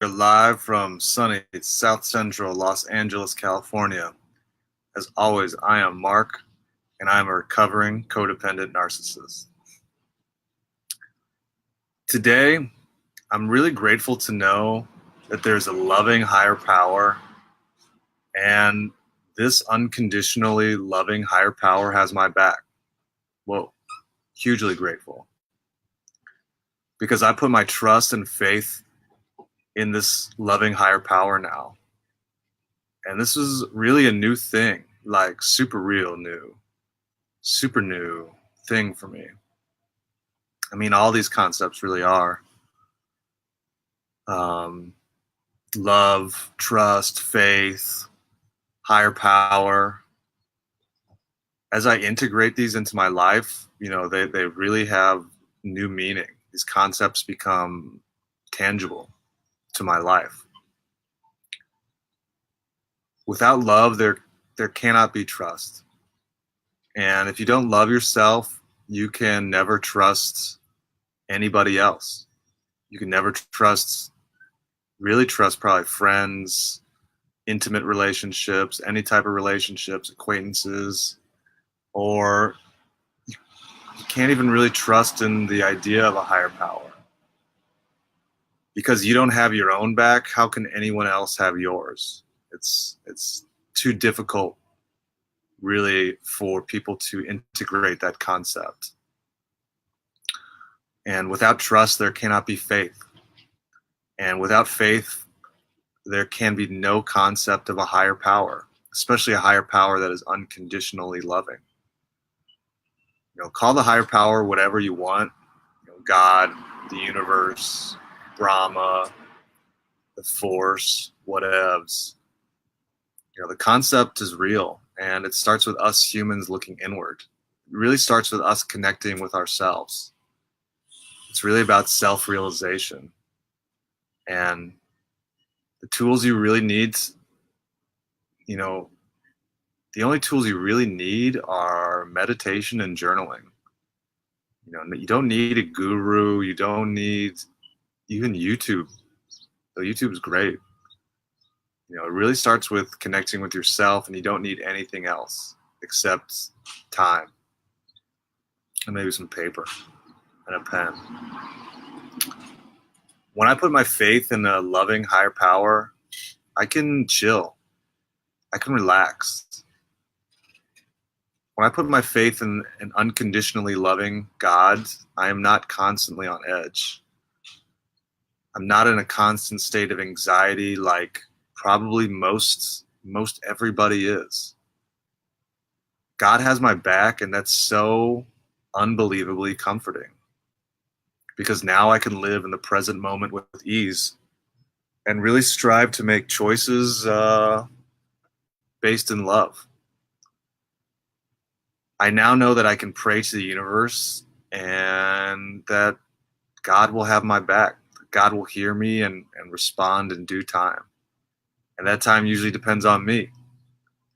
We're live from sunny South Central Los Angeles, California. As always, I am Mark, and I am a recovering codependent narcissist. Today, I'm really grateful to know that there's a loving higher power, and this unconditionally loving higher power has my back. Well, hugely grateful because I put my trust and faith in this loving higher power now. And this is really a new thing, like super real new, super new thing for me. I mean, all these concepts really are um, love, trust, faith, higher power. As I integrate these into my life, they really have new meaning. These concepts become tangible to my life. Without love, there cannot be trust. And if you don't love yourself, you can never trust anybody else. You can never really trust probably friends, intimate relationships, any type of relationships, acquaintances, or you can't even really trust in the idea of a higher power. Because you don't have your own back, how can anyone else have yours? It's too difficult really for people to integrate that concept. And without trust, there cannot be faith. And without faith, there can be no concept of a higher power, especially a higher power that is unconditionally loving. Call the higher power whatever you want. God, the universe, Brahma, the force, whatevs. The concept is real, and it starts with us humans looking inward. It really starts with us connecting with ourselves. It's really about self-realization. And the tools you really need, the only tools you really need are meditation and journaling. You don't need a guru. You don't need even YouTube. Though YouTube's great. It really starts with connecting with yourself, and you don't need anything else except time and maybe some paper and a pen. When I put my faith in a loving higher power, I can chill. I can relax. When I put my faith in an unconditionally loving God, I am not constantly on edge. I'm not in a constant state of anxiety like probably most everybody is. God has my back, and that's so unbelievably comforting. Because now I can live in the present moment with ease and really strive to make choices based in love. I now know that I can pray to the universe and that God will have my back. God will hear me and respond in due time. And that time usually depends on me.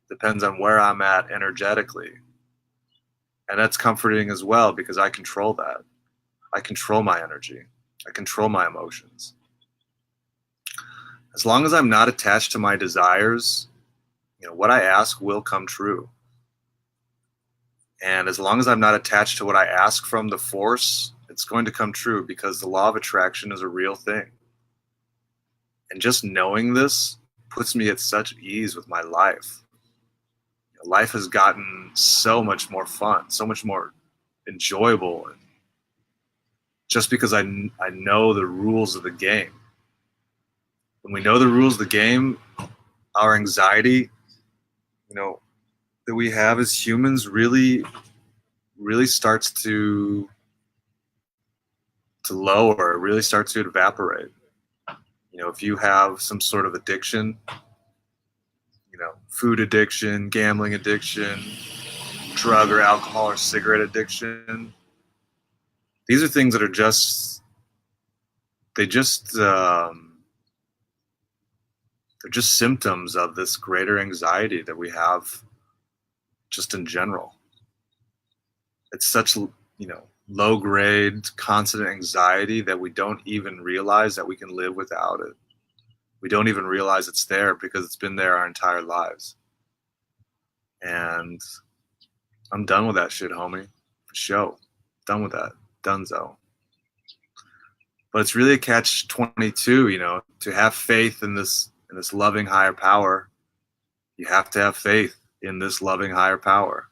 Depends on where I'm at energetically. And that's comforting as well because I control that. I control my energy. I control my emotions. As long as I'm not attached to my desires, what I ask will come true. And as long as I'm not attached to what I ask from the force, it's going to come true because the law of attraction is a real thing. And just knowing this puts me at such ease with my life. Life has gotten so much more fun, so much more enjoyable, just because I know the rules of the game. When we know the rules of the game, our anxiety, that we have as humans really starts to lower, really starts to evaporate. If you have some sort of addiction, food addiction, gambling addiction, drug or alcohol or cigarette addiction, these are things that are they're just symptoms of this greater anxiety that we have just in general. It's such, low grade, constant anxiety that we don't even realize that we can live without it. We don't even realize it's there because it's been there our entire lives. And I'm done with that shit, homie. For sure. Done with that. Dunzo. But it's really a catch 22, to have faith in this loving higher power. You have to have faith in this loving higher power.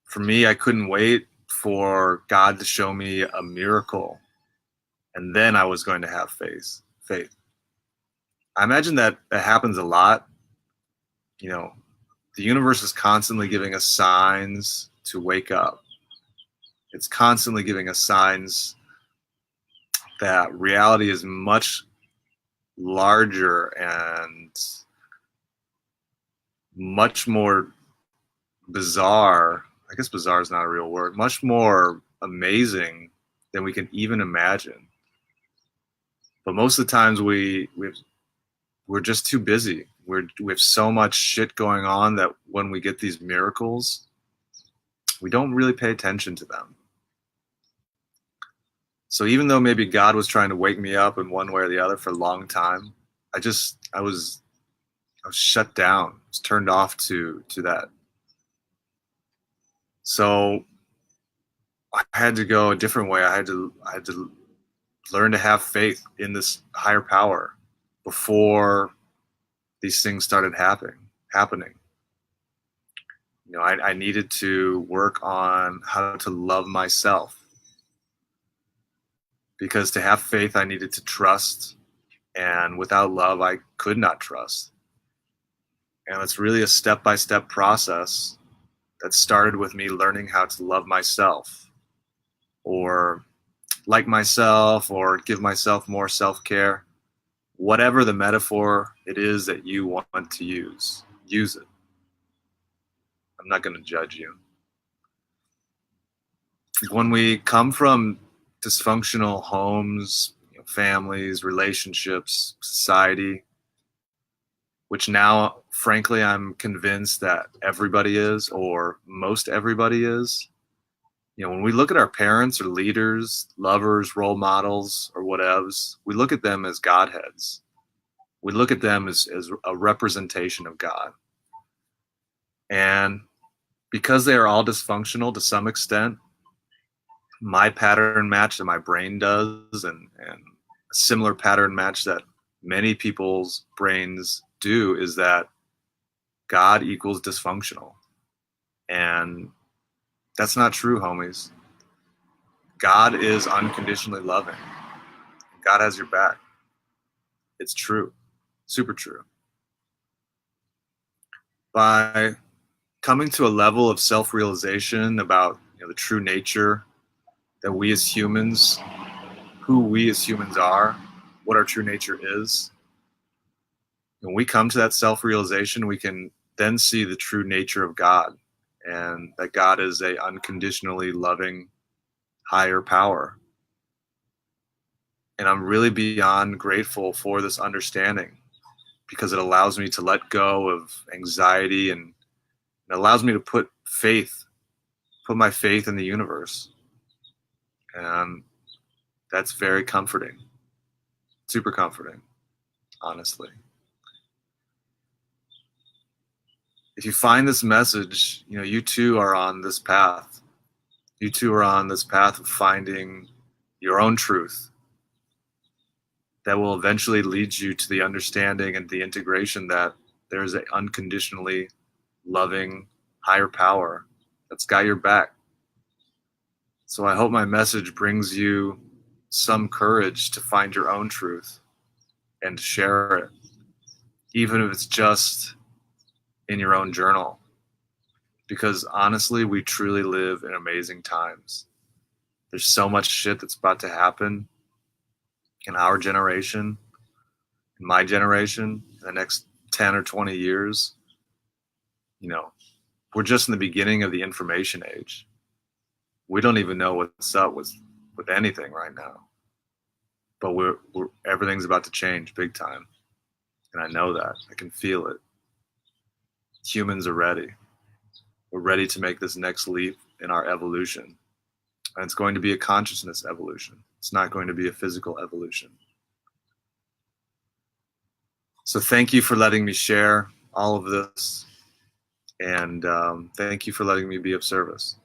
For me, I couldn't wait for God to show me a miracle, and then I was going to have faith. I imagine that happens a lot. You know, the universe is constantly giving us signs to wake up. It's constantly giving us signs that reality is much larger and much more bizarre. I guess bizarre is not a real word. Much more amazing than we can even imagine. But most of the times we're just too busy. We have so much shit going on that when we get these miracles, we don't really pay attention to them. So even though maybe God was trying to wake me up in one way or the other for a long time, I was shut down. I was turned off to that. So I had to go a different way. I had to learn to have faith in this higher power before these things started happening. I needed to work on how to love myself, because to have faith, I needed to trust, and without love, I could not trust. And it's really a step-by-step process that started with me learning how to love myself, or like myself, or give myself more self-care. Whatever the metaphor it is that you want to use it. I'm not going to judge you. When we come from dysfunctional homes, families, relationships, society, which now, frankly, I'm convinced that everybody is, or most everybody is. When we look at our parents or leaders, lovers, role models, or whatevs, we look at them as Godheads. We look at them as a representation of God. And because they are all dysfunctional to some extent, my pattern match that my brain does, and a similar pattern match that many people's brains do, is that God equals dysfunctional. And that's not true, homies. God is unconditionally loving. God has your back. It's true. Super true. By coming to a level of self-realization about the true nature that we as humans, who we as humans are, what our true nature is, when we come to that self-realization, we can then see the true nature of God, and that God is a unconditionally loving higher power. And I'm really beyond grateful for this understanding, because it allows me to let go of anxiety, and it allows me to put my faith in the universe. And that's very comforting. Super comforting, honestly. If you find this message, you too are on this path. You too are on this path of finding your own truth that will eventually lead you to the understanding and the integration that there's an unconditionally loving higher power that's got your back. So I hope my message brings you some courage to find your own truth and to share it, even if it's just in your own journal. Because honestly, we truly live in amazing times. There's so much shit that's about to happen in our generation, in my generation, in the next 10 or 20 years. We're just in the beginning of the information age. We don't even know what's up with anything right now. But everything's about to change big time. And I know that. I can feel it. Humans are ready. We're ready to make this next leap in our evolution. And it's going to be a consciousness evolution. It's not going to be a physical evolution. So thank you for letting me share all of this, and thank you for letting me be of service.